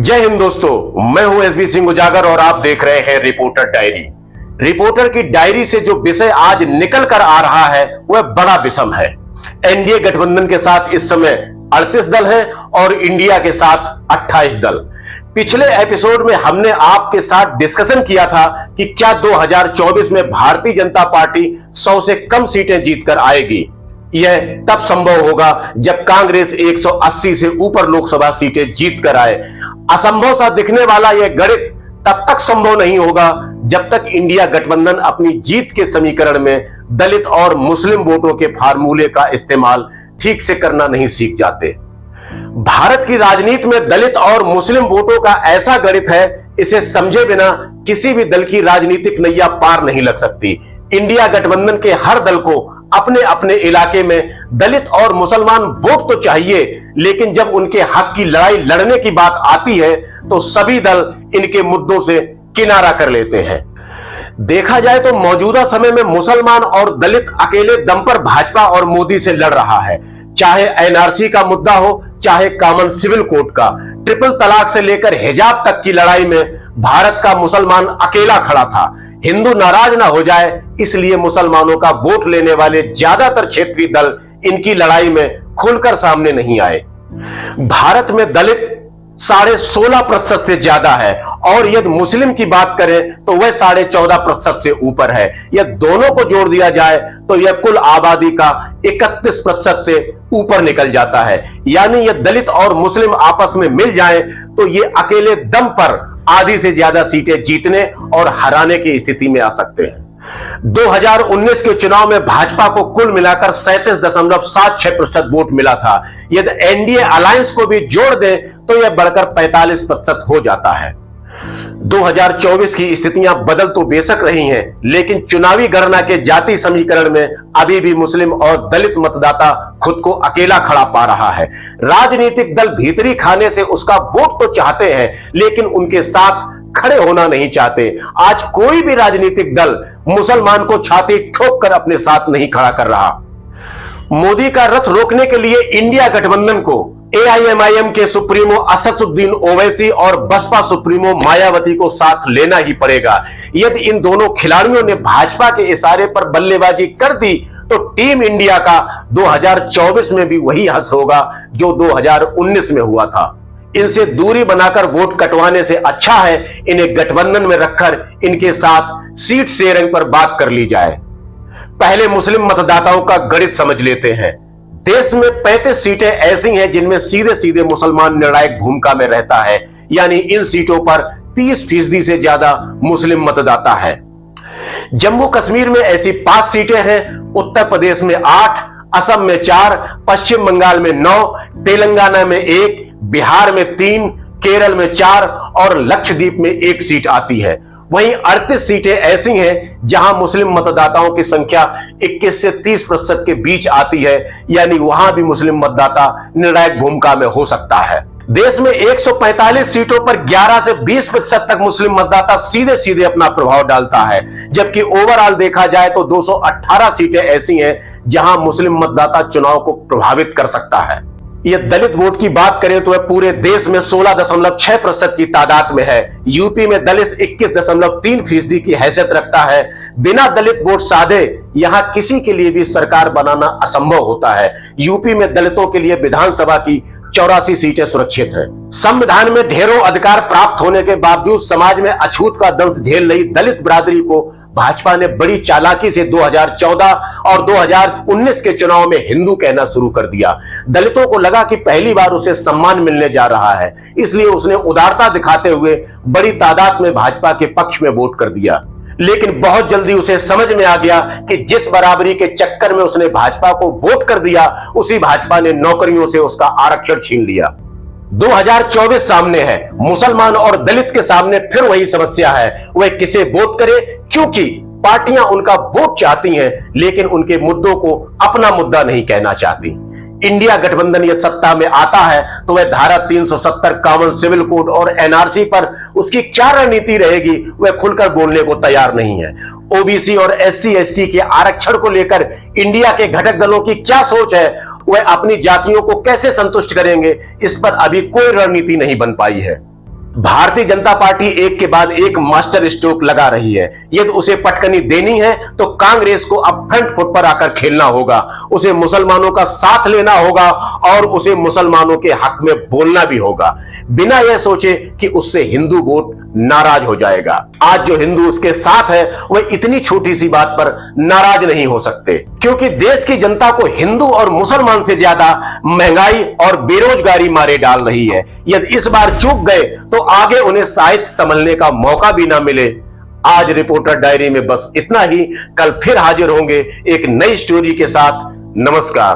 जय हिंद दोस्तों, मैं हूं एसबी सिंह उजागर और आप देख रहे हैं रिपोर्टर डायरी। रिपोर्टर की डायरी से जो विषय आज निकल कर आ रहा है वह बड़ा विषम है। एनडीए गठबंधन के साथ इस समय 38 दल हैं और इंडिया के साथ 28 दल। पिछले एपिसोड में हमने आपके साथ डिस्कशन किया था कि क्या 2024 में भारतीय जनता पार्टी 100 से कम सीटें जीतकर आएगी। यह तब संभव होगा जब कांग्रेस 180 से ऊपर लोकसभा सीटें जीत कर आए। असंभव सा दिखने वाला यह गणित तब तक संभव नहीं होगा जब तक इंडिया गठबंधन अपनी जीत के समीकरण में दलित और मुस्लिम वोटों के फार्मूले का इस्तेमाल ठीक से करना नहीं सीख जाते। भारत की राजनीति में दलित और मुस्लिम वोटों का ऐसा गणित है, इसे समझे बिना किसी भी दल की राजनीतिक नैया पार नहीं लग सकती। इंडिया गठबंधन के हर दल को अपने अपने इलाके में दलित और मुसलमान वोट तो चाहिए, लेकिन जब उनके हक की लड़ाई लड़ने की बात आती है तो सभी दल इनके मुद्दों से किनारा कर लेते हैं। देखा जाए तो मौजूदा समय में मुसलमान और दलित अकेले दम पर भाजपा और मोदी से लड़ रहा है। चाहे एनआरसी का मुद्दा हो, चाहे कॉमन सिविल कोड का, ट्रिपल तलाक से लेकर हिजाब तक की लड़ाई में भारत का मुसलमान अकेला खड़ा था। हिंदू नाराज ना हो जाए इसलिए मुसलमानों का वोट लेने वाले ज्यादातर क्षेत्रीय दल इनकी लड़ाई में खुलकर सामने नहीं आए। भारत में दलित 16.5% से ज्यादा है और यदि मुस्लिम की बात करें तो वह 14.5% से ऊपर है। यह दोनों को जोड़ दिया जाए तो यह कुल आबादी का 31% से ऊपर निकल जाता है। यानी यह दलित और मुस्लिम आपस में मिल जाए तो ये अकेले दम पर आधी से ज्यादा सीटें जीतने और हराने की स्थिति में आ सकते हैं। 2019 के चुनाव में भाजपा को कुल मिलाकर 37.76% वोट मिला था। यदि एनडीए अलायंस को भी जोड़ दे तो यह बढ़कर 45% हो जाता है। 2024 की स्थितियां बदल तो बेशक रही हैं, लेकिन चुनावी गणना के जाति समीकरण में अभी भी मुस्लिम और दलित मतदाता खुद को अकेला खड़ा पा रहा है। राजनीतिक दल भीतरी खाने से उसका वोट तो चाहते हैं, लेकिन उनके साथ खड़े होना नहीं चाहते। आज कोई भी राजनीतिक दल मुसलमान को छाती ठोक कर अपने साथ नहीं खड़ा कर रहा। मोदी का रथ रोकने के लिए इंडिया गठबंधन को एआईएमआईएम के सुप्रीमो असदुद्दीन ओवैसी और बसपा सुप्रीमो मायावती को साथ लेना ही पड़ेगा। यदि इन दोनों खिलाड़ियों ने भाजपा के इशारे पर बल्लेबाजी कर दी तो टीम इंडिया का 2024 में भी वही हश्र होगा जो 2019 में हुआ था। इनसे दूरी बनाकर वोट कटवाने से अच्छा है इन्हें गठबंधन में रखकर इनके साथ सीट शेयरिंग पर बात कर ली जाए। पहले मुस्लिम मतदाताओं का गणित समझ लेते हैं। देश में 35 सीटें ऐसी हैं जिनमें सीधे सीधे मुसलमान निर्णायक भूमिका में रहता है, यानी इन सीटों पर 30% से ज्यादा मुस्लिम मतदाता है। जम्मू कश्मीर में ऐसी 5 सीटें हैं, उत्तर प्रदेश में 8, असम में 4, पश्चिम बंगाल में 9, तेलंगाना में 1, बिहार में 3, केरल में 4 और लक्षद्वीप में 1 सीट आती है। वहीं 38 सीटें ऐसी हैं जहां मुस्लिम मतदाताओं की संख्या 21 से 30% के बीच आती है, यानी वहां भी मुस्लिम मतदाता निर्णायक भूमिका में हो सकता है। देश में 145 सीटों पर 11 से 20% तक मुस्लिम मतदाता सीधे सीधे अपना प्रभाव डालता है, जबकि ओवरऑल देखा जाए तो 218 सीटें ऐसी हैं जहां मुस्लिम मतदाता चुनाव को प्रभावित कर सकता है। यह दलित वोट की बात करें तो वह पूरे देश में 16.6% की तादाद में है। यूपी में दलित 21.3% की हैसियत रखता है। बिना दलित वोट साधे यहां किसी के लिए भी सरकार बनाना असंभव होता है। यूपी में दलितों के लिए विधानसभा की 84 सीटें सुरक्षित हैं। संविधान में ढेरों अधिकार प्राप्त होने के बावजूद समाज में अछूत का दंश झेल रही दलित बिरादरी को भाजपा ने बड़ी चालाकी से 2014 और 2019 के चुनाव में हिंदू कहना शुरू कर दिया। दलितों को लगा कि पहली बार उसे सम्मान मिलने जा रहा है, इसलिए उसने उदारता दिखाते हुए बड़ी तादाद में भाजपा के पक्ष में वोट कर दिया। लेकिन बहुत जल्दी उसे समझ में आ गया कि जिस बराबरी के चक्कर में उसने भाजपा को वोट कर दिया, उसी भाजपा ने नौकरियों से उसका आरक्षण छीन लिया। 2024 सामने है, मुसलमान और दलित के सामने फिर वही समस्या है, वह किसे वोट करे, क्योंकि पार्टियां उनका वोट चाहती हैं लेकिन उनके मुद्दों को अपना मुद्दा नहीं कहना चाहती। इंडिया गठबंधन यदि सत्ता में आता है तो वह धारा 370 कॉमन सिविल कोड और एनआरसी पर उसकी क्या रणनीति रहेगी वह खुलकर बोलने को तैयार नहीं है। ओबीसी और एससी एसटी के आरक्षण को लेकर इंडिया के घटक दलों की क्या सोच है, वह अपनी जातियों को कैसे संतुष्ट करेंगे, इस पर अभी कोई रणनीति नहीं बन पाई है। भारतीय जनता पार्टी एक के बाद एक मास्टर स्ट्रोक लगा रही है। यदि उसे पटकनी देनी है तो कांग्रेस को अब फ्रंट फुट पर आकर खेलना होगा, उसे मुसलमानों का साथ लेना होगा और उसे मुसलमानों के हक में बोलना भी होगा, बिना यह सोचे कि उससे हिंदू वोट नाराज हो जाएगा। आज जो हिंदू उसके साथ है वह इतनी छोटी सी बात पर नाराज नहीं हो सकते, क्योंकि देश की जनता को हिंदू और मुसलमान से ज्यादा महंगाई और बेरोजगारी मारे डाल रही है। यदि इस बार चूक गए तो आगे उन्हें शायद संभलने का मौका भी ना मिले। आज रिपोर्टर डायरी में बस इतना ही। कल फिर हाजिर होंगे एक नई स्टोरी के साथ। नमस्कार।